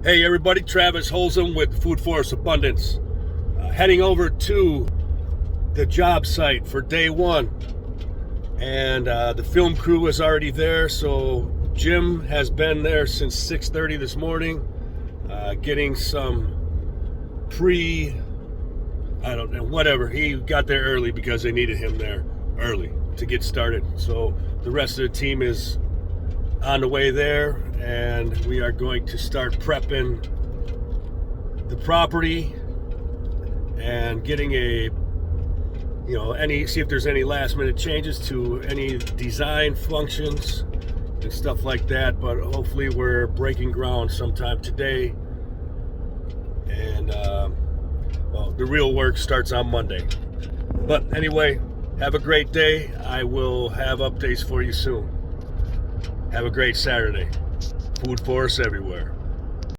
Hey everybody, Travis Holzem with Food Forest Abundance. Heading over to the job site for day one. And the film crew is already there, so Jim has been there since 6:30 this morning, getting some I don't know, whatever. He got there early because they needed him there early to get started. So the rest of the team is on the way there, and we are going to start prepping the property and getting see if there's any last minute changes to any design functions and stuff like that. But hopefully we're breaking ground sometime today, and the real work starts on Monday. But anyway, have a great day. I will have updates for you soon. Have a great Saturday. Food Forest everywhere.